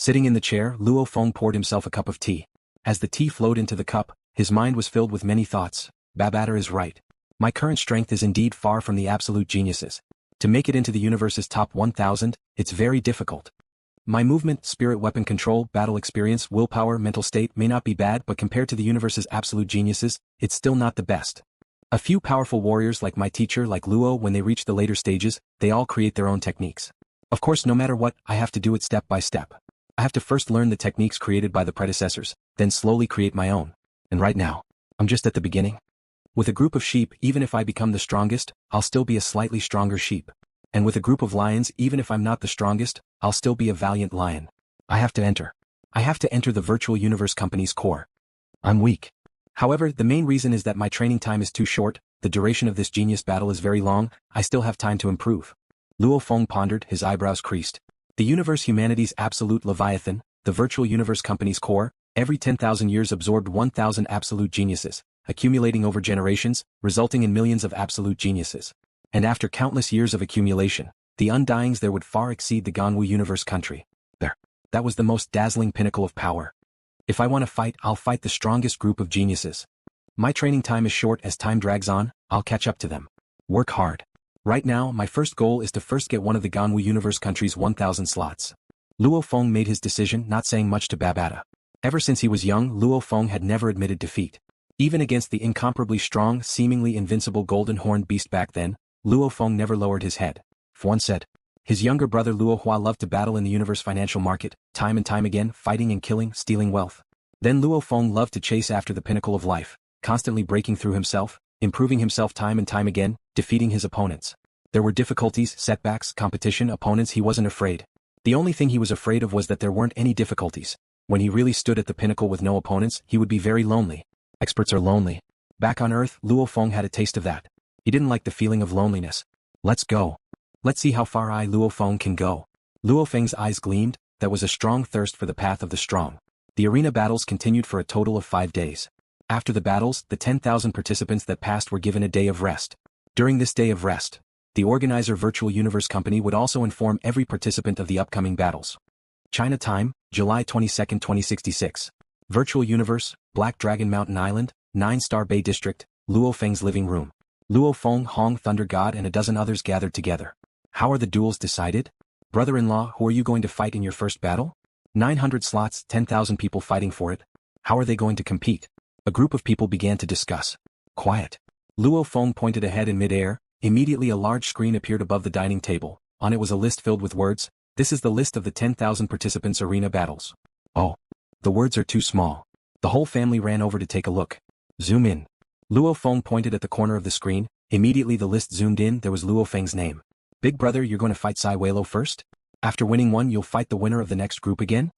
Sitting in the chair, LuoFeng poured himself a cup of tea. As the tea flowed into the cup, his mind was filled with many thoughts. Babata is right. My current strength is indeed far from the absolute geniuses. To make it into the universe's top 1000, it's very difficult. My movement, spirit, weapon control, battle experience, willpower, mental state may not be bad, but compared to the universe's absolute geniuses, it's still not the best. A few powerful warriors like my teacher, like Luo, when they reach the later stages, they all create their own techniques. Of course, no matter what, I have to do it step by step. I have to first learn the techniques created by the predecessors, then slowly create my own. And right now, I'm just at the beginning. With a group of sheep, even if I become the strongest, I'll still be a slightly stronger sheep. And with a group of lions, even if I'm not the strongest, I'll still be a valiant lion. I have to enter. I have to enter the virtual universe company's core. I'm weak. However, the main reason is that my training time is too short, the duration of this genius battle is very long, I still have time to improve. LuoFeng pondered, his eyebrows creased. The universe humanity's absolute leviathan, the virtual universe company's core, every 10,000 years absorbed 1,000 absolute geniuses, accumulating over generations, resulting in millions of absolute geniuses. And after countless years of accumulation, the undyings there would far exceed the Ganwu universe country. There. That was the most dazzling pinnacle of power. If I want to fight, I'll fight the strongest group of geniuses. My training time is short. As time drags on, I'll catch up to them. Work hard. Right now, my first goal is to first get one of the Ganwu universe country's 1,000 slots. LuoFeng made his decision, not saying much to Babata. Ever since he was young, LuoFeng had never admitted defeat. Even against the incomparably strong, seemingly invincible golden horned beast back then, LuoFeng never lowered his head. Fuan said. His younger brother Luohua loved to battle in the universe financial market, time and time again, fighting and killing, stealing wealth. Then LuoFeng loved to chase after the pinnacle of life, constantly breaking through himself, improving himself time and time again, defeating his opponents. There were difficulties, setbacks, competition, opponents. He wasn't afraid. The only thing he was afraid of was that there weren't any difficulties. When he really stood at the pinnacle with no opponents, he would be very lonely. Experts are lonely. Back on Earth, LuoFeng had a taste of that. He didn't like the feeling of loneliness. Let's go. Let's see how far LuoFeng can go. LuoFeng's eyes gleamed. That was a strong thirst for the path of the strong. The arena battles continued for a total of 5 days. After the battles, the 10,000 participants that passed were given a day of rest. During this day of rest, the organizer Virtual Universe Company would also inform every participant of the upcoming battles. China time, July 22, 2066. Virtual Universe, Black Dragon Mountain Island, 9-Star Bay District, LuoFeng's living room. LuoFeng, Hong Thunder God and a dozen others gathered together. How are the duels decided? Brother-in-law, who are you going to fight in your first battle? 900 slots, 10,000 people fighting for it. How are they going to compete? A group of people began to discuss. Quiet. LuoFeng pointed ahead in mid-air. Immediately a large screen appeared above the dining table. On it was a list filled with words. This is the list of the 10,000 participants' arena battles. Oh. The words are too small. The whole family ran over to take a look. Zoom in. LuoFeng pointed at the corner of the screen. Immediately the list zoomed in. There was LuoFeng's name. Big brother, you're going to fight Swallow first? After winning one, you'll fight the winner of the next group again?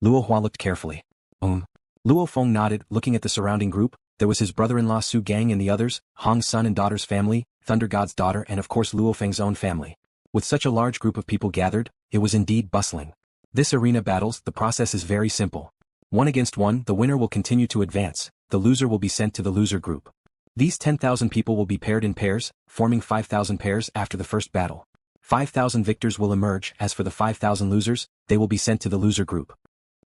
Luohua looked carefully. LuoFeng nodded, looking at the surrounding group. There was his brother-in-law Su Gang and the others, Hong's son and daughter's family, Thunder God's daughter and of course LuoFeng's own family. With such a large group of people gathered, it was indeed bustling. This arena battles, the process is very simple. 1 against 1, the winner will continue to advance, the loser will be sent to the loser group. These 10,000 people will be paired in pairs, forming 5,000 pairs after the first battle. 5,000 victors will emerge. As for the 5,000 losers, they will be sent to the loser group.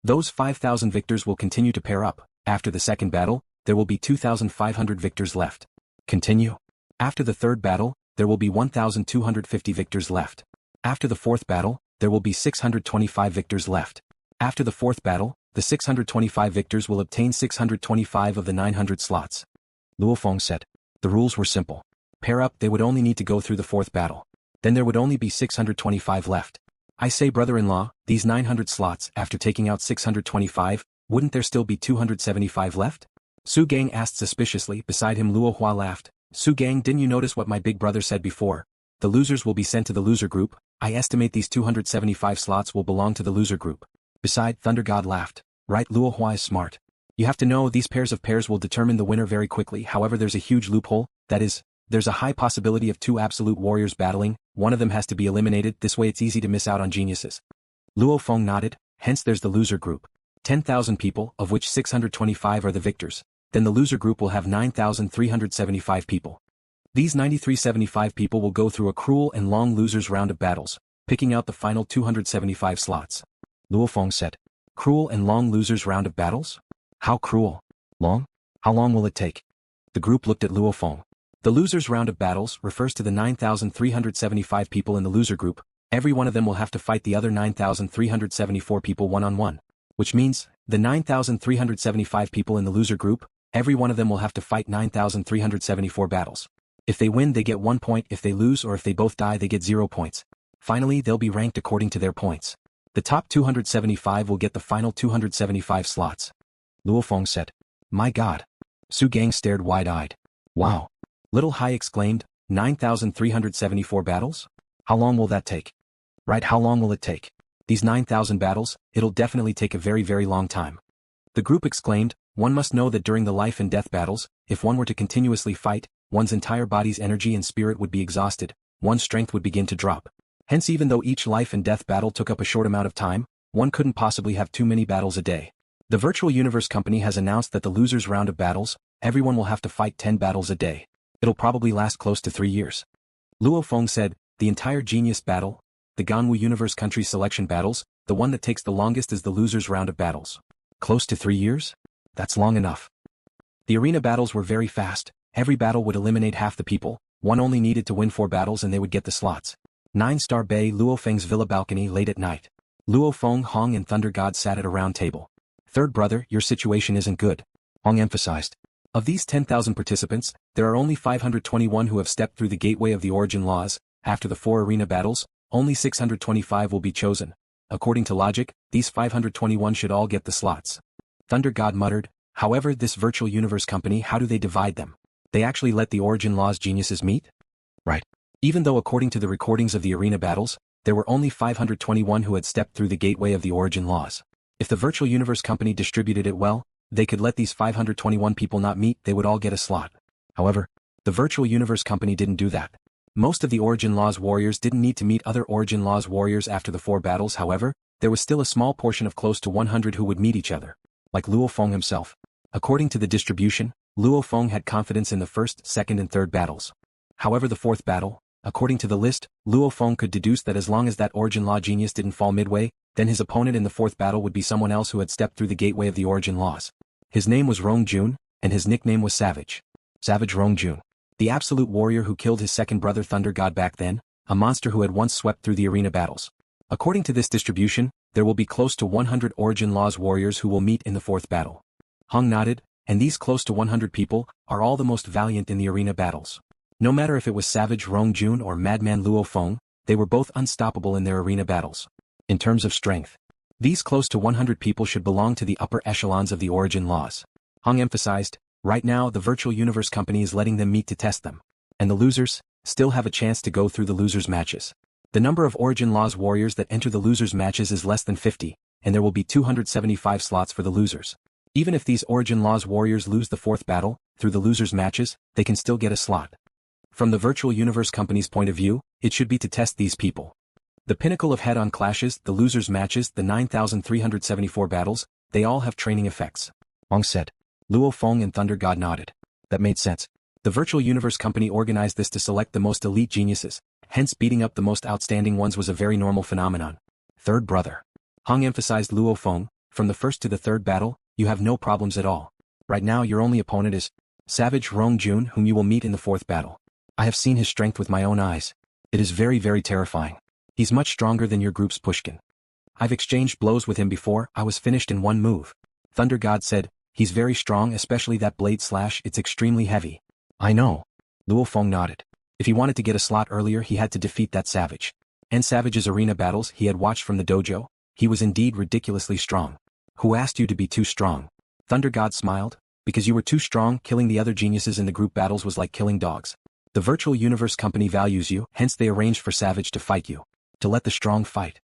Those 5,000 victors will continue to pair up. After the second battle, there will be 2,500 victors left. Continue. After the third battle, there will be 1,250 victors left. After the fourth battle, there will be 625 victors left. After the fourth battle, the 625 victors will obtain 625 of the 900 slots. LuoFeng said. The rules were simple. Pair up, they would only need to go through the fourth battle. Then there would only be 625 left. I say brother-in-law, these 900 slots, after taking out 625, wouldn't there still be 275 left? Su Gang asked suspiciously. Beside him Luohua laughed. Su Gang, didn't you notice what my big brother said before? The losers will be sent to the loser group. I estimate these 275 slots will belong to the loser group. Beside, Thunder God laughed. Right, Luohua is smart. You have to know these pairs of pairs will determine the winner very quickly. However, there's a huge loophole, that is, there's a high possibility of 2 absolute warriors battling. One of them has to be eliminated. This way it's easy to miss out on geniuses. LuoFeng nodded. Hence there's the loser group. 10,000 people, of which 625 are the victors. Then the loser group will have 9,375 people. These 9,375 people will go through a cruel and long losers round of battles, picking out the final 275 slots. LuoFeng said. Cruel and long losers round of battles? How cruel? Long? How long will it take? The group looked at LuoFeng. The losers round of battles refers to the 9,375 people in the loser group. Every one of them will have to fight the other 9,374 people one-on-one. Which means, the 9,375 people in the loser group, every one of them will have to fight 9,374 battles. If they win they get 1 point, if they lose or if they both die they get 0 points. Finally they'll be ranked according to their points. The top 275 will get the final 275 slots. LuoFeng said. My god. Su Gang stared wide-eyed. Wow. Little Hai exclaimed, 9,374 battles? How long will that take? Right, how long will it take? These 9,000 battles, it'll definitely take a very very long time. The group exclaimed, one must know that during the life and death battles, if one were to continuously fight, one's entire body's energy and spirit would be exhausted, one's strength would begin to drop. Hence even though each life and death battle took up a short amount of time, one couldn't possibly have too many battles a day. The Virtual Universe Company has announced that the losers round of battles, everyone will have to fight 10 battles a day. It'll probably last close to 3 years. LuoFeng said, the entire Genius battle, the Ganwu Universe Country Selection battles, the one that takes the longest is the losers round of battles. Close to 3 years? That's long enough. The arena battles were very fast, every battle would eliminate half the people, one only needed to win 4 battles and they would get the slots. 9-star Bay LuoFeng's villa balcony late at night. LuoFeng, Hong and Thunder God sat at a round table. Third brother, your situation isn't good. Hong emphasized. Of these 10,000 participants, there are only 521 who have stepped through the gateway of the origin laws. After the 4 arena battles, only 625 will be chosen. According to logic, these 521 should all get the slots. Thunder God muttered, however this Virtual Universe Company, how do they divide them? They actually let the origin laws geniuses meet? Right. Even though according to the recordings of the arena battles, there were only 521 who had stepped through the gateway of the origin laws. If the Virtual Universe Company distributed it well, they could let these 521 people not meet, they would all get a slot. However, the Virtual Universe Company didn't do that. Most of the Origin Laws warriors didn't need to meet other Origin Laws warriors after the 4 battles, however, there was still a small portion of close to 100 who would meet each other. Like LuoFeng himself. According to the distribution, LuoFeng had confidence in the first, second and third battles. However the 4th battle, according to the list, LuoFeng could deduce that as long as that Origin Law genius didn't fall midway, then his opponent in the 4th battle would be someone else who had stepped through the gateway of the Origin Laws. His name was Rong Jun, and his nickname was Savage. Savage Rong Jun. The absolute warrior who killed his second brother Thunder God back then, a monster who had once swept through the arena battles. According to this distribution, there will be close to 100 Origin Laws warriors who will meet in the 4th battle. Hong nodded, and these close to 100 people are all the most valiant in the arena battles. No matter if it was Savage Rong Jun or Madman Luo Feng, they were both unstoppable in their arena battles. In terms of strength, these close to 100 people should belong to the upper echelons of the Origin Laws. Hong emphasized, right now the Virtual Universe Company is letting them meet to test them. And the losers still have a chance to go through the losers matches. The number of Origin Laws warriors that enter the losers matches is less than 50, and there will be 275 slots for the losers. Even if these Origin Laws warriors lose the 4th battle, through the losers matches, they can still get a slot. From the Virtual Universe Company's point of view, it should be to test these people. The pinnacle of head-on clashes, the losers matches, the 9,374 battles, they all have training effects. Hong said. LuoFeng and Thunder God nodded. That made sense. The Virtual Universe Company organized this to select the most elite geniuses, hence beating up the most outstanding ones was a very normal phenomenon. Third brother. Hong emphasized LuoFeng, from the 1st to the 3rd battle, you have no problems at all. Right now your only opponent is Savage Rong Jun, whom you will meet in the 4th battle. I have seen his strength with my own eyes. It is very very terrifying. He's much stronger than your group's Pushkin. I've exchanged blows with him before, I was finished in one move. Thunder God said, he's very strong, especially that blade slash, it's extremely heavy. I know. LuoFeng nodded. If he wanted to get a slot earlier he had to defeat that Savage. And Savage's arena battles he had watched from the dojo, he was indeed ridiculously strong. Who asked you to be too strong? Thunder God smiled, because you were too strong, killing the other geniuses in the group battles was like killing dogs. The Virtual Universe Company values you, hence they arranged for Savage to fight you. To let the strong fight.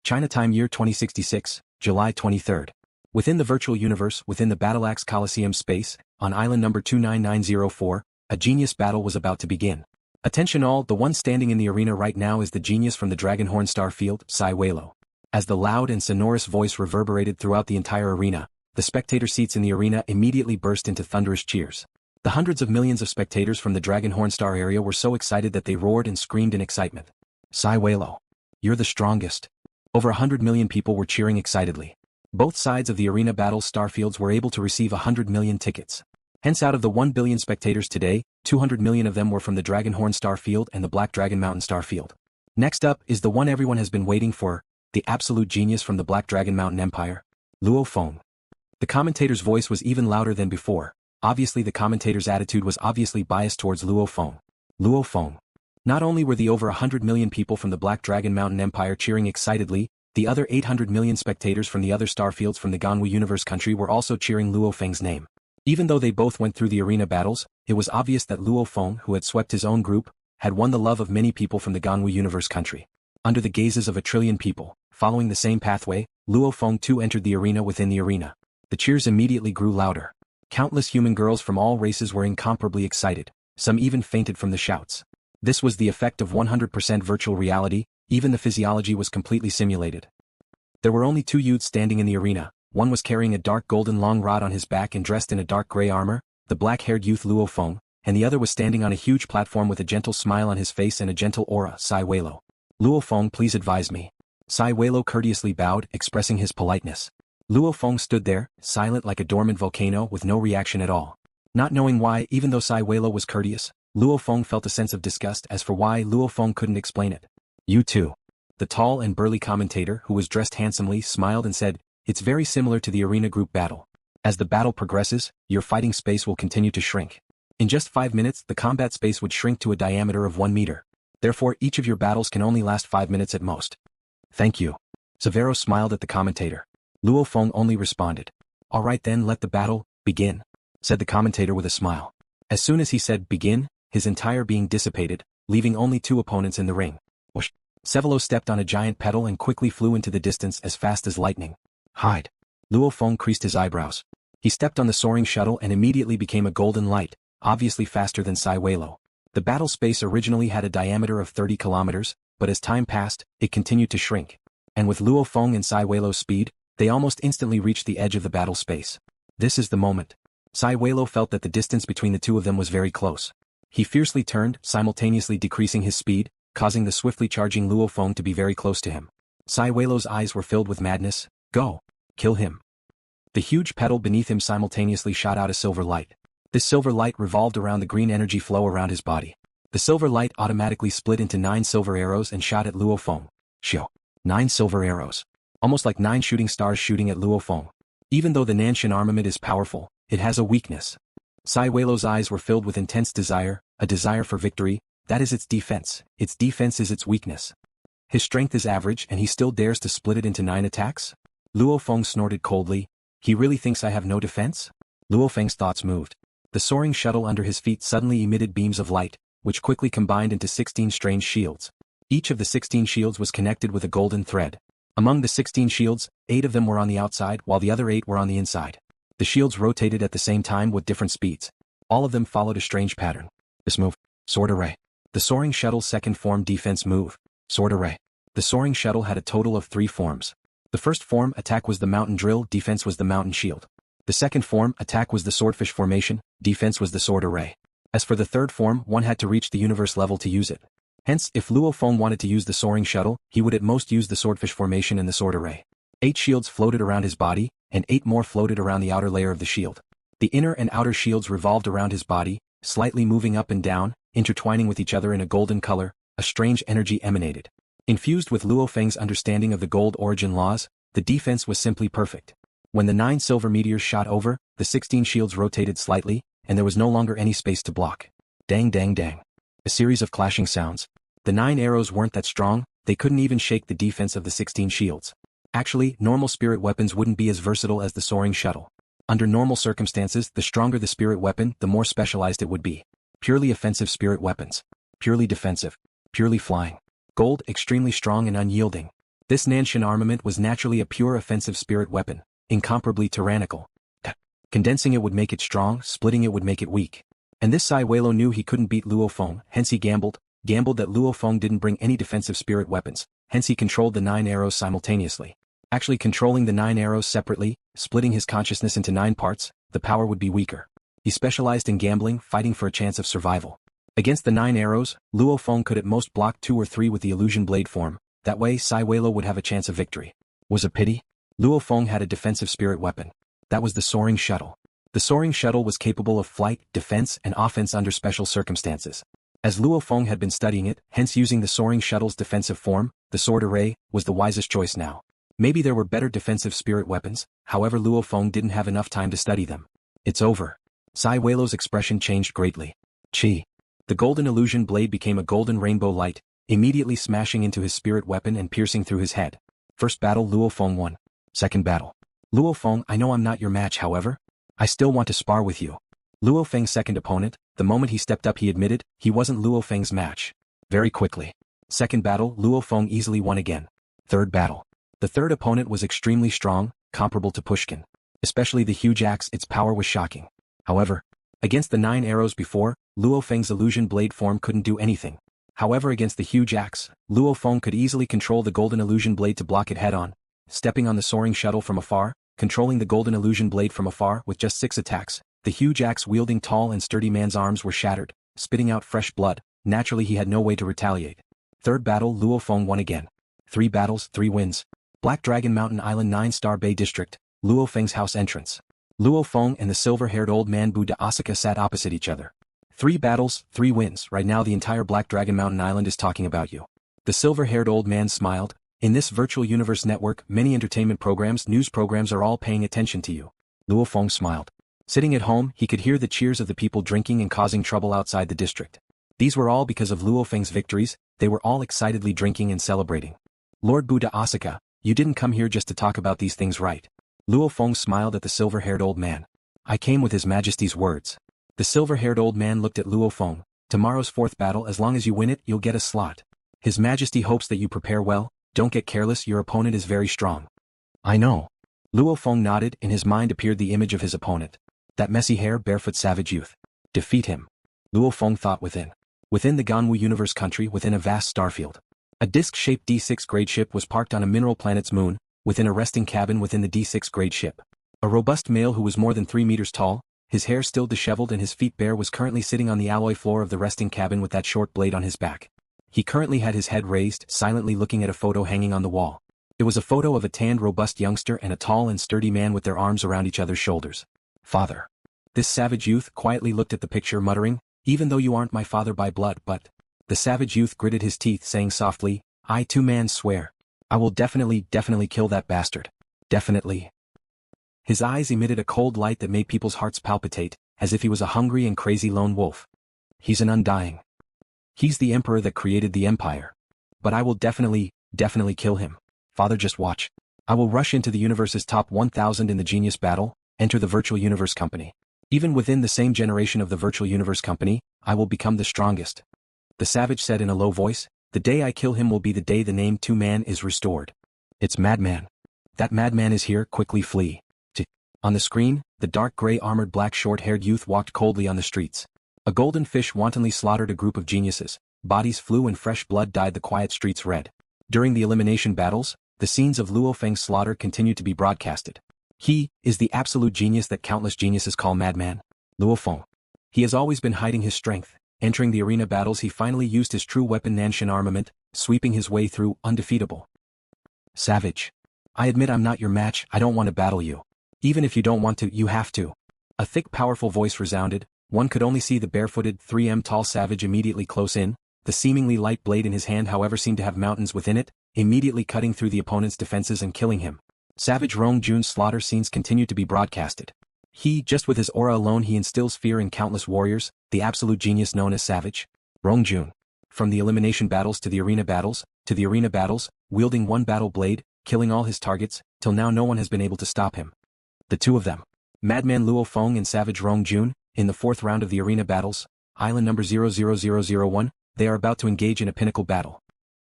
China time year 2066, July 23rd. Within the Virtual Universe, within the Battleaxe Coliseum space, on island number 29904, a genius battle was about to begin. Attention all, the one standing in the arena right now is the genius from the Dragonhorn Star Field, SwallowedStar. As the loud and sonorous voice reverberated throughout the entire arena, the spectator seats in the arena immediately burst into thunderous cheers. The hundreds of millions of spectators from the Dragonhorn Star area were so excited that they roared and screamed in excitement. SwallowedStar. You're the strongest. Over 100 million people were cheering excitedly. Both sides of the arena battle starfields were able to receive 100 million tickets. Hence out of the 1 billion spectators today, 200 million of them were from the Dragonhorn Starfield and the Black Dragon Mountain Starfield. Next up is the one everyone has been waiting for, the absolute genius from the Black Dragon Mountain Empire, LuoFeng. The commentator's voice was even louder than before. Obviously the commentator's attitude was obviously biased towards LuoFeng. LuoFeng. Not only were the over 100 million people from the Black Dragon Mountain Empire cheering excitedly, the other 800 million spectators from the other starfields from the Ganwu universe country were also cheering LuoFeng's name. Even though they both went through the arena battles, it was obvious that LuoFeng, who had swept his own group, had won the love of many people from the Ganwu universe country. Under the gazes of 1 trillion people, following the same pathway, LuoFeng too entered the arena within the arena. The cheers immediately grew louder. Countless human girls from all races were incomparably excited, some even fainted from the shouts. This was the effect of 100% virtual reality, even the physiology was completely simulated. There were only 2 youths standing in the arena. One was carrying a dark golden long rod on his back and dressed in a dark gray armor, the black-haired youth LuoFeng, and the other was standing on a huge platform with a gentle smile on his face and a gentle aura, SwallowedStar. LuoFeng, please advise me. SwallowedStar courteously bowed, expressing his politeness. LuoFeng stood there, silent like a dormant volcano with no reaction at all. Not knowing why, even though SwallowedStar was courteous, LuoFeng felt a sense of disgust as for why LuoFeng couldn't explain it. You too. The tall and burly commentator, who was dressed handsomely, smiled and said, it's very similar to the arena group battle. As the battle progresses, your fighting space will continue to shrink. In just 5 minutes, the combat space would shrink to a diameter of 1 meter. Therefore, each of your battles can only last 5 minutes at most. Thank you. Severo smiled at the commentator. LuoFeng only responded. All right then, let the battle begin, said the commentator with a smile. As soon as he said begin, his entire being dissipated, leaving only 2 opponents in the ring. Whoosh. Sevelo stepped on a giant pedal and quickly flew into the distance as fast as lightning. Hide. LuoFeng creased his eyebrows. He stepped on the soaring shuttle and immediately became a golden light, obviously faster than SwallowedStar. The battle space originally had a diameter of 30 kilometers, but as time passed, it continued to shrink. And with LuoFeng and SwallowedStar's speed, they almost instantly reached the edge of the battle space. This is the moment. SwallowedStar felt that the distance between the 2 of them was very close. He fiercely turned, simultaneously decreasing his speed, causing the swiftly charging LuoFeng to be very close to him. SwallowedStar's eyes were filled with madness. Go. Kill him. The huge pedal beneath him simultaneously shot out a silver light. This silver light revolved around the green energy flow around his body. The silver light automatically split into 9 silver arrows and shot at LuoFeng. Shio. 9 silver arrows. Almost like 9 shooting stars shooting at LuoFeng. Even though the Nan Shen Armament is powerful, it has a weakness. SwallowedStar's eyes were filled with intense desire, a desire for victory. That is its defense. Its defense is its weakness. His strength is average and he still dares to split it into 9 attacks? LuoFeng snorted coldly. He really thinks I have no defense? LuoFeng's thoughts moved. The soaring shuttle under his feet suddenly emitted beams of light, which quickly combined into 16 strange shields. Each of the 16 shields was connected with a golden thread. Among the 16 shields, 8 of them were on the outside while the other 8 were on the inside. The shields rotated at the same time with different speeds. All of them followed a strange pattern. This move. Sword Array. The soaring shuttle's second form defense move. Sword Array. The soaring shuttle had a total of 3 forms. The first form, attack, was the mountain drill, defense was the mountain shield. The second form, attack, was the swordfish formation, defense was the sword array. As for the third form, one had to reach the universe level to use it. Hence, if LuoFeng wanted to use the soaring shuttle, he would at most use the swordfish formation and the sword array. 8 shields floated around his body, and 8 more floated around the outer layer of the shield. The inner and outer shields revolved around his body, slightly moving up and down, intertwining with each other in a golden color. A strange energy emanated. Infused with LuoFeng's understanding of the gold origin laws, the defense was simply perfect. When the 9 silver meteors shot over, the 16 shields rotated slightly, and there was no longer any space to block. Dang dang dang. A series of clashing sounds. The 9 arrows weren't that strong, they couldn't even shake the defense of the 16 shields. Actually, normal spirit weapons wouldn't be as versatile as the soaring shuttle. Under normal circumstances, the stronger the spirit weapon, the more specialized it would be. Purely offensive spirit weapons. Purely defensive. Purely flying. Gold, extremely strong and unyielding. This Nan Shen Armament was naturally a pure offensive spirit weapon, incomparably tyrannical. Condensing it would make it strong, splitting it would make it weak. And this SwallowedStar knew he couldn't beat LuoFeng, hence he gambled that LuoFeng didn't bring any defensive spirit weapons, hence he controlled the 9 arrows simultaneously. Actually controlling the 9 arrows separately, splitting his consciousness into 9 parts, the power would be weaker. He specialized in gambling, fighting for a chance of survival. Against the 9 arrows, LuoFeng could at most block 2 or 3 with the illusion blade form, That way SwallowedStar would have a chance of victory. Was a pity? LuoFeng had a defensive spirit weapon. That was the soaring shuttle. The soaring shuttle was capable of flight, defense, and offense under special circumstances. As LuoFeng had been studying it, hence using the soaring shuttle's defensive form, the sword array, was the wisest choice now. Maybe there were better defensive spirit weapons, however LuoFeng didn't have enough time to study them. It's over. SwallowedStar's expression changed greatly. Chi. The golden illusion blade became a golden rainbow light, immediately smashing into his spirit weapon and piercing through his head. First battle LuoFeng won. Second battle. LuoFeng, I know I'm not your match, however. I still want to spar with you. LuoFeng's second opponent, the moment he stepped up he admitted, he wasn't LuoFeng's match. Very quickly. Second battle LuoFeng easily won again. Third battle. The third opponent was extremely strong, comparable to Pushkin. Especially the huge axe, its power was shocking. However, against the 9 arrows before, LuoFeng's illusion blade form couldn't do anything. However, against the huge axe, LuoFeng could easily control the golden illusion blade to block it head-on, stepping on the soaring shuttle from afar, controlling the golden illusion blade from afar with just 6 attacks. The huge axe-wielding tall and sturdy man's arms were shattered, spitting out fresh blood. Naturally he had no way to retaliate. Third battle LuoFeng won again. 3 battles, 3 wins. Black Dragon Mountain Island 9-star Bay District, LuoFeng's house entrance. LuoFeng and the silver-haired old man Buddha Asaka sat opposite each other. 3 battles, 3 wins. Right now the entire Black Dragon Mountain Island is talking about you. The silver-haired old man smiled. In this virtual universe network, many entertainment programs, news programs are all paying attention to you. LuoFeng smiled. Sitting at home, he could hear the cheers of the people drinking and causing trouble outside the district. These were all because of LuoFeng's victories. They were all excitedly drinking and celebrating. Lord Buddha Asaka, you didn't come here just to talk about these things, right? LuoFeng smiled at the silver-haired old man. I came with His Majesty's words. The silver-haired old man looked at LuoFeng. Tomorrow's 4th battle, as long as you win it, you'll get a slot. His Majesty hopes that you prepare well. Don't get careless, your opponent is very strong. I know. LuoFeng nodded. In his mind appeared the image of his opponent. That messy hair, barefoot savage youth. Defeat him. LuoFeng thought within. Within the Ganwu universe country, within a vast starfield. A disc-shaped D6 grade ship was parked on a mineral planet's moon, within a resting cabin within the D6 grade ship. A robust male who was more than 3 meters tall, his hair still disheveled and his feet bare, was currently sitting on the alloy floor of the resting cabin with that short blade on his back. He currently had his head raised, silently looking at a photo hanging on the wall. It was a photo of a tanned, robust youngster and a tall and sturdy man with their arms around each other's shoulders. Father. This savage youth quietly looked at the picture, muttering, even though you aren't my father by blood, but... The savage youth gritted his teeth, saying softly, I too, man, swear. I will definitely kill that bastard. Definitely. His eyes emitted a cold light that made people's hearts palpitate, as if he was a hungry and crazy lone wolf. He's an undying. He's the emperor that created the empire. But I will definitely kill him. Father, just watch. I will rush into the universe's top 1000 in the genius battle, enter the virtual universe company. Even within the same generation of the virtual universe company, I will become the strongest. The savage said in a low voice, the day I kill him will be the day the name 2 man is restored. It's Madman. That madman is here, quickly flee. On the screen, the dark gray armored black short-haired youth walked coldly on the streets. A golden fish wantonly slaughtered a group of geniuses, bodies flew and fresh blood dyed the quiet streets red. During the elimination battles, the scenes of LuoFeng's slaughter continued to be broadcasted. He is the absolute genius that countless geniuses call Madman Luo Feng. He has always been hiding his strength. Entering the arena battles, he finally used his true weapon Nan Shen Armament, sweeping his way through, undefeatable. Savage. I admit I'm not your match, I don't want to battle you. Even if you don't want to, you have to. A thick powerful voice resounded. One could only see the barefooted 3m tall savage immediately close in. The seemingly light blade in his hand however seemed to have mountains within it, immediately cutting through the opponent's defenses and killing him. Savage Rong Jun's slaughter scenes continued to be broadcasted. Just with his aura alone he instills fear in countless warriors, the absolute genius known as Savage Rong Jun. From the elimination battles to the arena battles, wielding one battle blade, killing all his targets, till now no one has been able to stop him. The two of them, Madman Luo Feng and Savage Rong Jun, in the 4th round of the arena battles, island number 00001, they are about to engage in a pinnacle battle.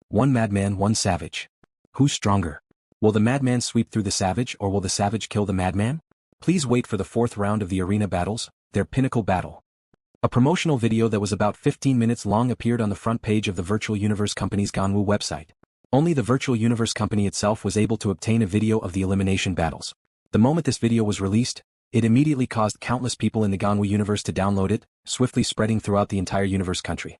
One madman, one savage. Who's stronger? Will the madman sweep through the savage or will the savage kill the madman? Please wait for the 4th round of the arena battles, their pinnacle battle. A promotional video that was about 15 minutes long appeared on the front page of the Virtual Universe Company's Ganwu website. Only the Virtual Universe Company itself was able to obtain a video of the elimination battles. The moment this video was released, it immediately caused countless people in the Ganwu universe to download it, swiftly spreading throughout the entire universe country.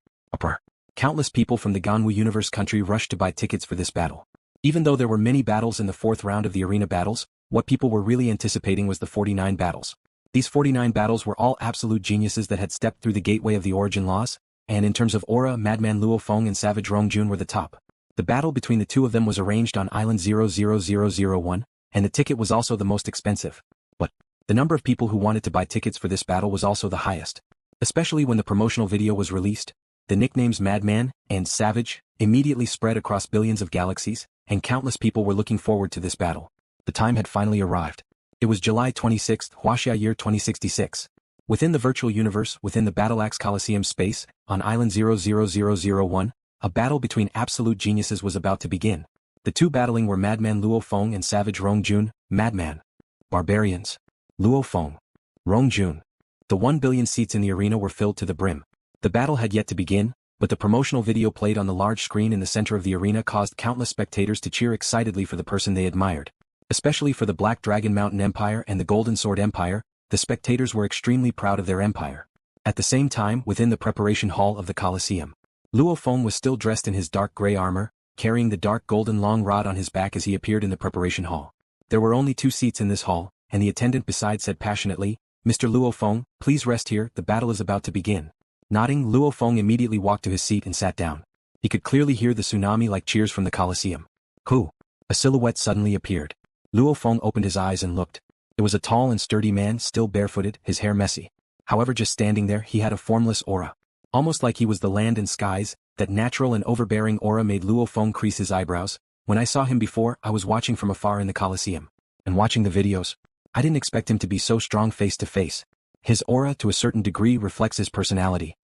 Countless people from the Ganwu universe country rushed to buy tickets for this battle. Even though there were many battles in the fourth round of the arena battles, what people were really anticipating was the 49 battles. These 49 battles were all absolute geniuses that had stepped through the gateway of the origin laws, and in terms of aura, Madman Luo Feng and Savage Rong Jun were the top. The battle between the two of them was arranged on Island 00001, and the ticket was also the most expensive. But the number of people who wanted to buy tickets for this battle was also the highest. Especially when the promotional video was released, the nicknames Madman and Savage immediately spread across billions of galaxies, and countless people were looking forward to this battle. The time had finally arrived. It was July 26, Huaxia year 2066. Within the virtual universe, within the Battleaxe Coliseum space, on Island 00001, a battle between absolute geniuses was about to begin. The two battling were Madman Luo Feng and Savage Rong Jun. Madman. Barbarians. Luo Feng. Rong Jun. The 1 billion seats in the arena were filled to the brim. The battle had yet to begin, but the promotional video played on the large screen in the center of the arena caused countless spectators to cheer excitedly for the person they admired. Especially for the Black Dragon Mountain Empire and the Golden Sword Empire, the spectators were extremely proud of their empire. At the same time, within the preparation hall of the Coliseum, Luo Feng was still dressed in his dark gray armor, carrying the dark golden long rod on his back as he appeared in the preparation hall. There were only 2 seats in this hall, and the attendant beside said passionately, "Mr. Luo Feng, please rest here, the battle is about to begin." Nodding, Luo Feng immediately walked to his seat and sat down. He could clearly hear the tsunami-like cheers from the Coliseum. Who? A silhouette suddenly appeared. Luo Feng opened his eyes and looked. It was a tall and sturdy man, still barefooted, his hair messy. However, just standing there, he had a formless aura. Almost like he was the land and skies, that natural and overbearing aura made Luo Feng crease his eyebrows. When I saw him before, I was watching from afar in the Coliseum. And watching the videos, I didn't expect him to be so strong face to face. His aura, to a certain degree, reflects his personality.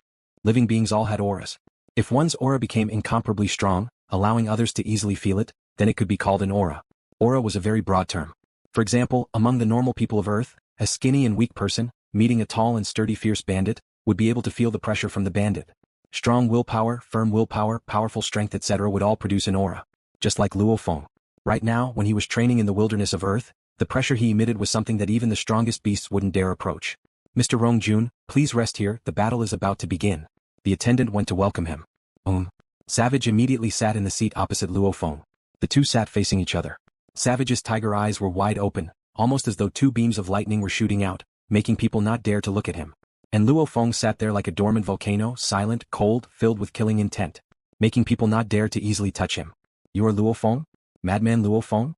Living beings all had auras. If one's aura became incomparably strong, allowing others to easily feel it, then it could be called an aura. Aura was a very broad term. For example, among the normal people of Earth, a skinny and weak person, meeting a tall and sturdy fierce bandit, would be able to feel the pressure from the bandit. Strong willpower, firm willpower, powerful strength, etc. would all produce an aura. Just like Luo Feng. Right now, when he was training in the wilderness of Earth, the pressure he emitted was something that even the strongest beasts wouldn't dare approach. "Mr. Rong Jun, please rest here, the battle is about to begin." The attendant went to welcome him. Savage immediately sat in the seat opposite Luo Feng. The two sat facing each other. Savage's tiger eyes were wide open, almost as though 2 beams of lightning were shooting out, making people not dare to look at him. And Luo Feng sat there like a dormant volcano, silent, cold, filled with killing intent, making people not dare to easily touch him. "You are Luo Feng? Madman Luo Feng?"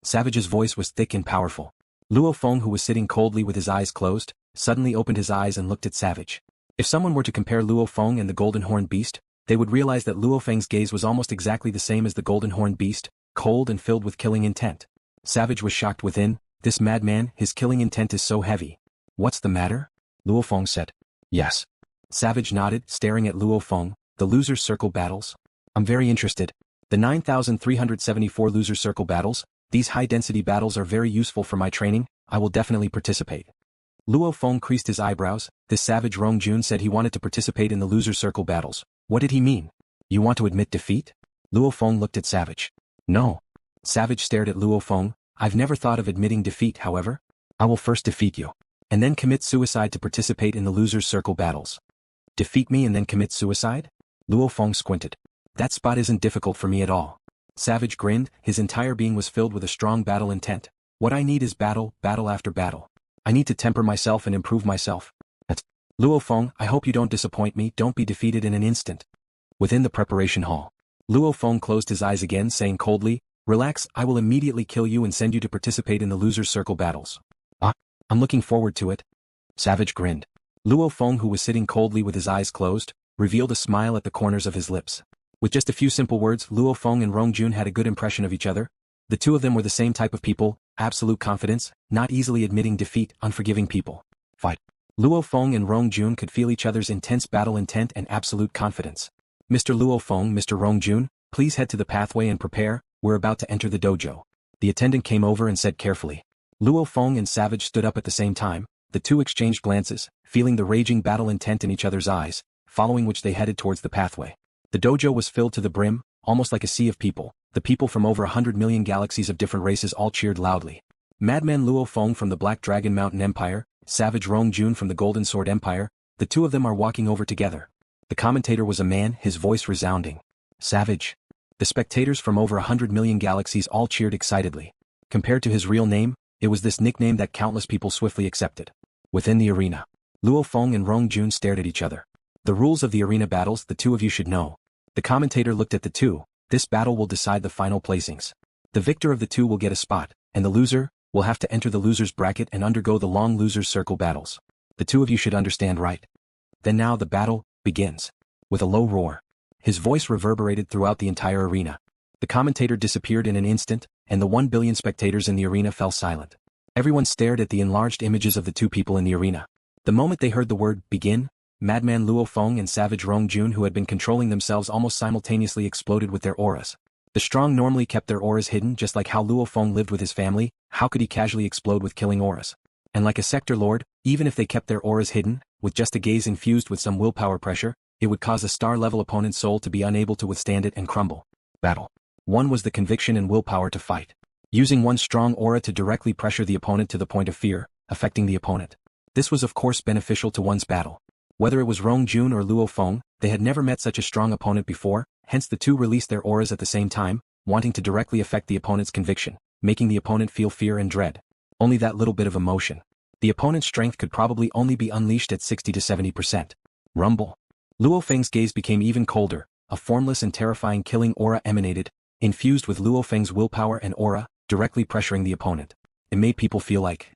Savage's voice was thick and powerful. Luo Feng, who was sitting coldly with his eyes closed, suddenly opened his eyes and looked at Savage. If someone were to compare Luo Feng and the Golden Horned Beast, they would realize that Luo Feng's gaze was almost exactly the same as the Golden Horned Beast, cold and filled with killing intent. Savage was shocked within. This madman, his killing intent is so heavy. "What's the matter?" Luo Feng said. "Yes." Savage nodded, staring at Luo Feng. "The Losers' Circle battles? I'm very interested. The 9,374 Losers' Circle battles, these high-density battles are very useful for my training, I will definitely participate." Luo Feng creased his eyebrows. This Savage Rong Jun said he wanted to participate in the Losers' Circle battles. What did he mean? You want to admit defeat? Luo Feng looked at Savage. No. Savage stared at Luo Feng. I've never thought of admitting defeat, however. I will first defeat you, and then commit suicide to participate in the Losers' Circle battles. Defeat me and then commit suicide? Luo Feng squinted. That spot isn't difficult for me at all. Savage grinned, his entire being was filled with a strong battle intent. What I need is battle, battle after battle. I need to temper myself and improve myself. Luo Feng, I hope you don't disappoint me, don't be defeated in an instant. Within the preparation hall, Luo Feng closed his eyes again, saying coldly, Relax, I will immediately kill you and send you to participate in the Losers' Circle battles. I'm looking forward to it. Savage grinned. Luo Feng, who was sitting coldly with his eyes closed, revealed a smile at the corners of his lips. With just a few simple words, Luo Feng and Rong Jun had a good impression of each other. The two of them were the same type of people, absolute confidence, not easily admitting defeat, unforgiving people. Fight. Luo Feng and Rong Jun could feel each other's intense battle intent and absolute confidence. Mr. Luo Feng, Mr. Rong Jun, please head to the pathway and prepare, we're about to enter the dojo. The attendant came over and said carefully. Luo Feng and Savage stood up at the same time. The two exchanged glances, feeling the raging battle intent in each other's eyes, following which they headed towards the pathway. The dojo was filled to the brim, almost like a sea of people. The people from over 100 million galaxies of different races all cheered loudly. Madman Luo Feng from the Black Dragon Mountain Empire, Savage Rong Jun from the Golden Sword Empire, the two of them are walking over together. The commentator was a man, his voice resounding. Savage. The spectators from over 100 million galaxies all cheered excitedly. Compared to his real name, it was this nickname that countless people swiftly accepted. Within the arena, LuoFeng and Rong Jun stared at each other. The rules of the arena battles the two of you should know. The commentator looked at the two. This battle will decide the final placings. The victor of the two will get a spot, and the loser will have to enter the loser's bracket and undergo the long loser's circle battles. The two of you should understand, right? Then now the battle begins. With a low roar, his voice reverberated throughout the entire arena. The commentator disappeared in an instant, and the 1 billion spectators in the arena fell silent. Everyone stared at the enlarged images of the two people in the arena. The moment they heard the word begin, Madman Luo Feng and Savage Rong Jun, who had been controlling themselves almost simultaneously, exploded with their auras. The strong normally kept their auras hidden, just like how Luo Feng lived with his family. How could he casually explode with killing auras? And like a sector lord, even if they kept their auras hidden, with just a gaze infused with some willpower pressure, it would cause a star-level opponent's soul to be unable to withstand it and crumble. Battle. One was the conviction and willpower to fight. Using one strong aura to directly pressure the opponent to the point of fear, affecting the opponent. This was of course beneficial to one's battle. Whether it was Rong Jun or Luo Feng, they had never met such a strong opponent before, hence the two released their auras at the same time, wanting to directly affect the opponent's conviction, making the opponent feel fear and dread. Only that little bit of emotion. The opponent's strength could probably only be unleashed at 60 to 70%. Rumble. Luo Feng's gaze became even colder, a formless and terrifying killing aura emanated, infused with Luo Feng's willpower and aura, directly pressuring the opponent. It made people feel like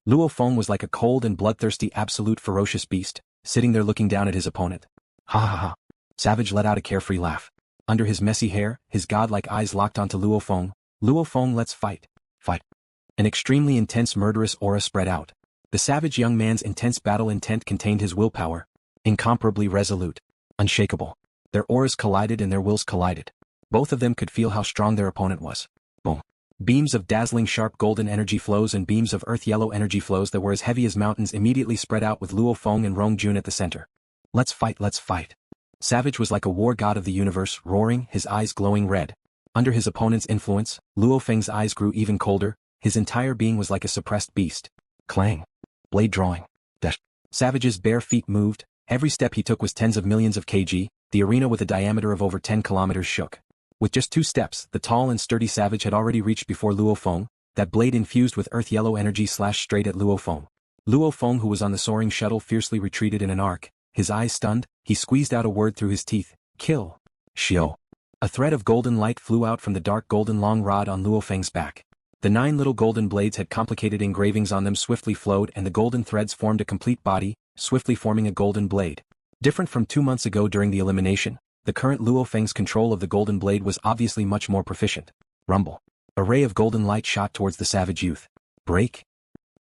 Luo Feng was like a cold and bloodthirsty absolute ferocious beast, sitting there looking down at his opponent. Ha ha ha. Savage let out a carefree laugh. Under his messy hair, his godlike eyes locked onto Luo Feng. Luo Feng, let's fight. Fight. An extremely intense murderous aura spread out. The savage young man's intense battle intent contained his willpower. Incomparably resolute. Unshakable. Their auras collided and their wills collided. Both of them could feel how strong their opponent was. Boom. Beams of dazzling sharp golden energy flows and beams of earth yellow energy flows that were as heavy as mountains immediately spread out with Luo Feng and Rong Jun at the center. Let's fight, let's fight. Savage was like a war god of the universe, roaring, his eyes glowing red. Under his opponent's influence, Luo Feng's eyes grew even colder, his entire being was like a suppressed beast. Clang. Blade drawing. Dash. Savage's bare feet moved, every step he took was tens of millions of kg, the arena with a diameter of over 10 kilometers shook. With just 2 steps, the tall and sturdy Savage had already reached before Luo Feng, that blade infused with earth yellow energy slashed straight at Luo Feng. Luo Feng, who was on the soaring shuttle, fiercely retreated in an arc, his eyes stunned, he squeezed out a word through his teeth, kill. Shio. A thread of golden light flew out from the dark golden long rod on Luo Feng's back. The 9 little golden blades had complicated engravings on them swiftly flowed and the golden threads formed a complete body, swiftly forming a golden blade. Different from 2 months ago during the elimination, the current Luo Feng's control of the golden blade was obviously much more proficient. Rumble. A ray of golden light shot towards the savage youth. Break.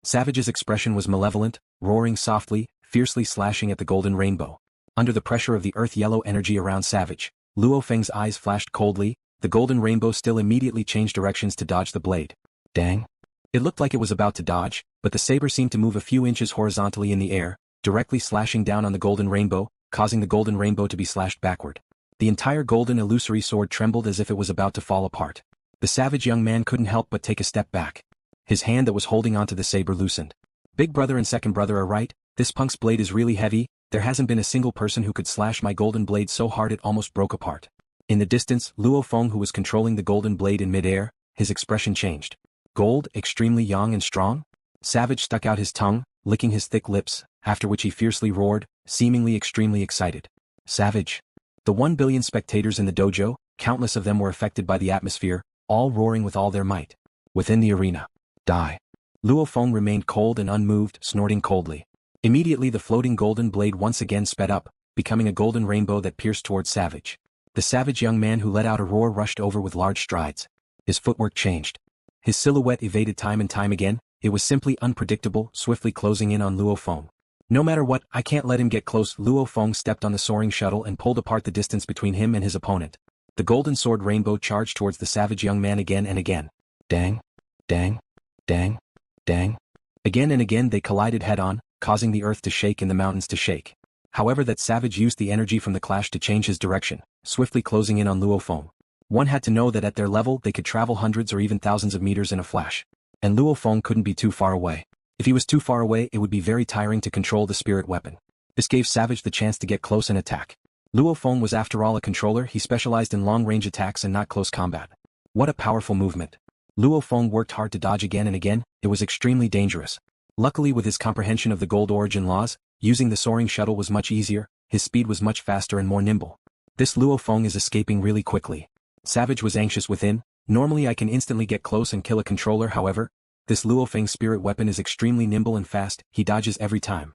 Savage's expression was malevolent, roaring softly, fiercely slashing at the golden rainbow. Under the pressure of the earth yellow energy around Savage, Luo Feng's eyes flashed coldly, the golden rainbow still immediately changed directions to dodge the blade. Dang. It looked like it was about to dodge, but the saber seemed to move a few inches horizontally in the air, directly slashing down on the golden rainbow, causing the golden rainbow to be slashed backward. The entire golden illusory sword trembled as if it was about to fall apart. The savage young man couldn't help but take a step back. His hand that was holding onto the saber loosened. Big brother and second brother are right, this punk's blade is really heavy, there hasn't been a single person who could slash my golden blade so hard it almost broke apart. In the distance, Luo Feng, who was controlling the golden blade in midair, his expression changed. Gold, extremely young and strong? Savage stuck out his tongue, licking his thick lips, after which he fiercely roared, seemingly extremely excited. Savage. The 1 billion spectators in the dojo, countless of them were affected by the atmosphere, all roaring with all their might. Within the arena. Die. Luo Feng remained cold and unmoved, snorting coldly. Immediately the floating golden blade once again sped up, becoming a golden rainbow that pierced towards Savage. The savage young man who let out a roar rushed over with large strides. His footwork changed. His silhouette evaded time and time again, it was simply unpredictable, swiftly closing in on Luo Feng. No matter what, I can't let him get close. Luo Feng stepped on the soaring shuttle and pulled apart the distance between him and his opponent. The golden sword rainbow charged towards the savage young man again and again. Dang. Dang. Dang. Dang. Again and again they collided head-on, causing the earth to shake and the mountains to shake. However, that savage used the energy from the clash to change his direction, swiftly closing in on Luo Feng. One had to know that at their level they could travel hundreds or even thousands of meters in a flash. And Luo Feng couldn't be too far away. If he was too far away, it would be very tiring to control the spirit weapon. This gave Savage the chance to get close and attack. LuoFeng was after all a controller. He specialized in long-range attacks and not close combat. What a powerful movement. LuoFeng worked hard to dodge again and again. It was extremely dangerous. Luckily, with his comprehension of the gold origin laws, using the soaring shuttle was much easier. His speed was much faster and more nimble. This LuoFeng is escaping really quickly. Savage was anxious within. Normally I can instantly get close and kill a controller. However, this LuoFeng spirit weapon is extremely nimble and fast. He dodges every time.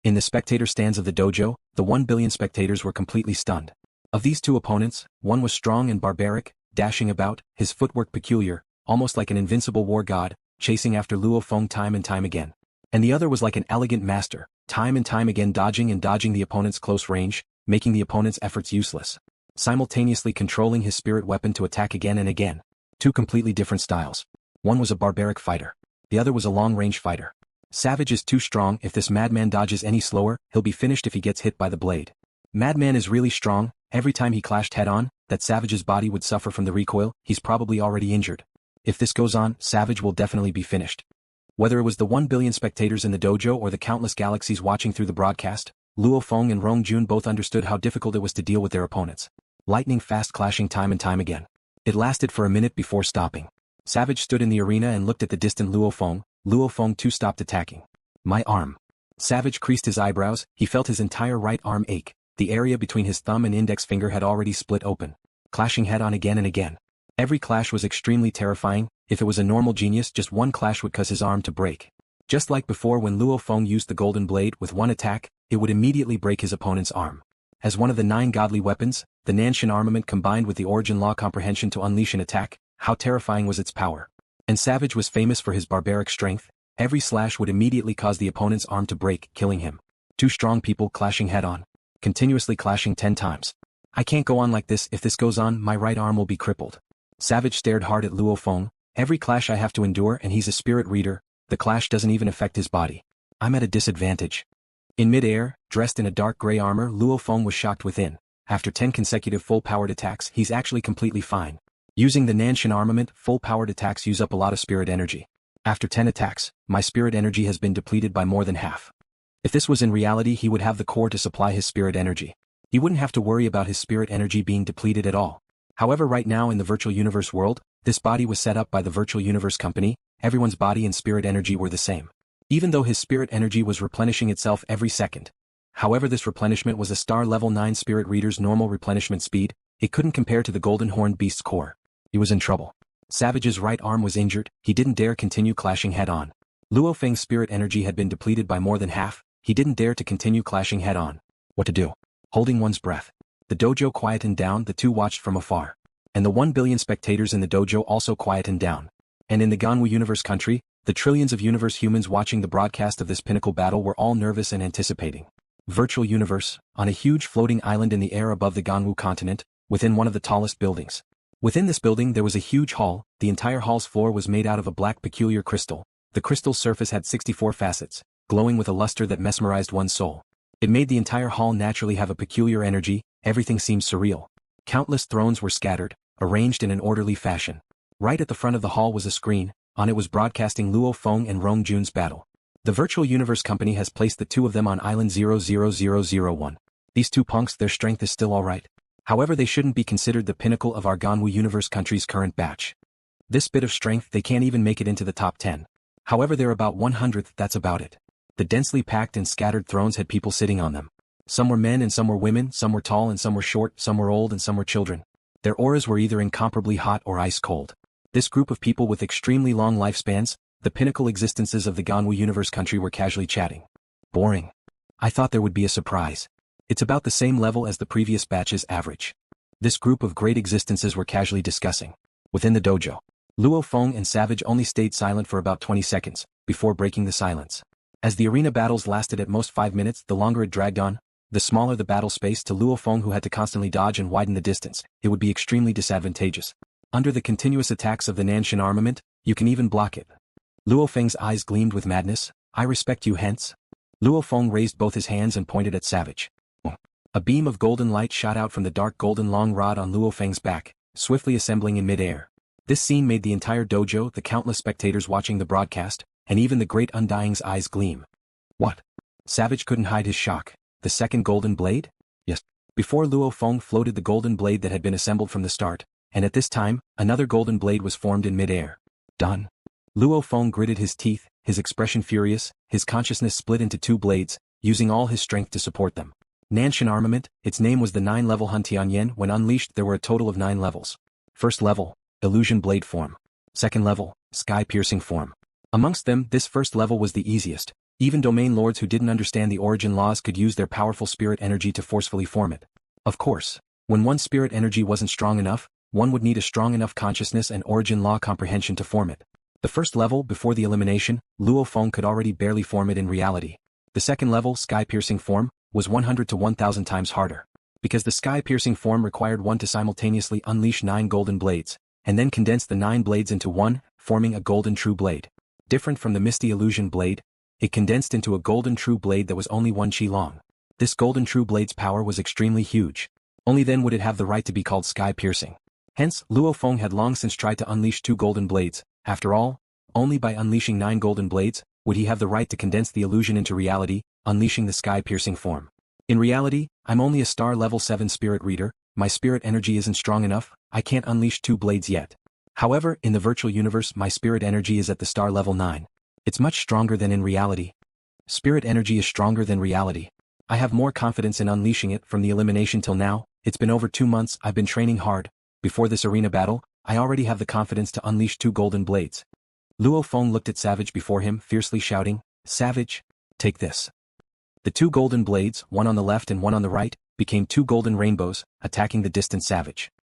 In the spectator stands of the dojo, the 1 billion spectators were completely stunned. Of these two opponents, one was strong and barbaric, dashing about, his footwork peculiar, almost like an invincible war god, chasing after LuoFeng time and time again. And the other was like an elegant master, time and time again dodging and dodging the opponent's close range, making the opponent's efforts useless. Simultaneously controlling his spirit weapon to attack again and again. Two completely different styles. One was a barbaric fighter. The other was a long-range fighter. Savage is too strong. If this madman dodges any slower, he'll be finished if he gets hit by the blade. Madman is really strong. Every time he clashed head-on, that Savage's body would suffer from the recoil. He's probably already injured. If this goes on, Savage will definitely be finished. Whether it was the 1 billion spectators in the dojo or the countless galaxies watching through the broadcast, LuoFeng and Rong Jun both understood how difficult it was to deal with their opponents. Lightning-fast clashing time and time again. It lasted for a minute before stopping. Savage stood in the arena and looked at the distant LuoFeng. LuoFeng too stopped attacking. My arm. Savage creased his eyebrows. He felt his entire right arm ache. The area between his thumb and index finger had already split open. Clashing head-on again and again. Every clash was extremely terrifying. If it was a normal genius, just one clash would cause his arm to break. Just like before when LuoFeng used the golden blade, with one attack, it would immediately break his opponent's arm. As one of the 9 godly weapons, the Nan Shen Armament combined with the origin law comprehension to unleash an attack, how terrifying was its power. And Savage was famous for his barbaric strength. Every slash would immediately cause the opponent's arm to break, killing him. Two strong people clashing head-on. Continuously clashing 10 times. I can't go on like this. If this goes on, my right arm will be crippled. Savage stared hard at LuoFeng. Every clash I have to endure, and he's a spirit reader. The clash doesn't even affect his body. I'm at a disadvantage. In mid-air, dressed in a dark gray armor, LuoFeng was shocked within. After 10 consecutive full-powered attacks, he's actually completely fine. Using the Nan Shen Armament, full-powered attacks use up a lot of spirit energy. After 10 attacks, my spirit energy has been depleted by more than half. If this was in reality, he would have the core to supply his spirit energy. He wouldn't have to worry about his spirit energy being depleted at all. However, right now in the virtual universe world, this body was set up by the virtual universe company. Everyone's body and spirit energy were the same. Even though his spirit energy was replenishing itself every second. However, this replenishment was a star level 9 spirit reader's normal replenishment speed. It couldn't compare to the golden horned beast's core. He was in trouble. Savage's right arm was injured. He didn't dare continue clashing head-on. LuoFeng's spirit energy had been depleted by more than half. He didn't dare to continue clashing head-on. What to do? Holding one's breath. The dojo quietened down. The two watched from afar. And the 1 billion spectators in the dojo also quietened down. And in the Ganwu universe country, the trillions of universe humans watching the broadcast of this pinnacle battle were all nervous and anticipating. Virtual universe, on a huge floating island in the air above the Ganwu continent, within one of the tallest buildings. Within this building there was a huge hall. The entire hall's floor was made out of a black peculiar crystal. The crystal's surface had 64 facets, glowing with a luster that mesmerized one's soul. It made the entire hall naturally have a peculiar energy. Everything seemed surreal. Countless thrones were scattered, arranged in an orderly fashion. Right at the front of the hall was a screen. On it was broadcasting LuoFeng and Rong Jun's battle. The Virtual Universe Company has placed the two of them on Island 00001. These two punks, their strength is still alright. However, they shouldn't be considered the pinnacle of our Ganwu Universe country's current batch. This bit of strength, they can't even make it into the top 10. However, they're about 100th, that's about it. The densely packed and scattered thrones had people sitting on them. Some were men and some were women, some were tall and some were short, some were old and some were children. Their auras were either incomparably hot or ice cold. This group of people with extremely long lifespans, the pinnacle existences of the Ganwu Universe country, were casually chatting. Boring. I thought there would be a surprise. It's about the same level as the previous batch's average. This group of great existences were casually discussing. Within the dojo, LuoFeng and Savage only stayed silent for about 20 seconds, before breaking the silence. As the arena battles lasted at most 5 minutes, the longer it dragged on, the smaller the battle space to LuoFeng, who had to constantly dodge and widen the distance. It would be extremely disadvantageous. Under the continuous attacks of the Nan Shen Armament, you can even block it. LuoFeng's eyes gleamed with madness. I respect you, hence. LuoFeng raised both his hands and pointed at Savage. A beam of golden light shot out from the dark golden long rod on LuoFeng's back, swiftly assembling in mid-air. This scene made the entire dojo, the countless spectators watching the broadcast, and even the great Undying's eyes gleam. What? Savage couldn't hide his shock. The second golden blade? Yes. Before LuoFeng floated the golden blade that had been assembled from the start, and at this time, another golden blade was formed in mid-air. Done. LuoFeng gritted his teeth, his expression furious, his consciousness split into two blades, using all his strength to support them. Nan Shen Armament, its name was the 9-level Huntianyan. When unleashed there were a total of 9 levels. First level, illusion blade form. Second level, sky-piercing form. Amongst them, this first level was the easiest. Even domain lords who didn't understand the origin laws could use their powerful spirit energy to forcefully form it. Of course, when one's spirit energy wasn't strong enough, one would need a strong enough consciousness and origin law comprehension to form it. The first level, before the elimination, LuoFeng could already barely form it in reality. The second level, sky-piercing form, was 100 to 1000 times harder. Because the sky-piercing form required one to simultaneously unleash 9 golden blades, and then condense the 9 blades into one, forming a golden true blade. Different from the misty illusion blade, it condensed into a golden true blade that was only 1 chi long. This golden true blade's power was extremely huge. Only then would it have the right to be called sky-piercing. Hence, LuoFeng had long since tried to unleash 2 golden blades. After all, only by unleashing 9 golden blades would he have the right to condense the illusion into reality, unleashing the sky-piercing form. In reality, I'm only a star level 7 spirit reader, my spirit energy isn't strong enough, I can't unleash 2 blades yet. However, in the virtual universe my spirit energy is at the star level 9. It's much stronger than in reality. Spirit energy is stronger than reality. I have more confidence in unleashing it. From the elimination till now, it's been over 2 months. I've been training hard. Before this arena battle, I already have the confidence to unleash 2 golden blades. LuoFeng looked at Savage before him, fiercely shouting, "Savage, take this." The 2 golden blades, one on the left and one on the right, became 2 golden rainbows, attacking the distant Savage.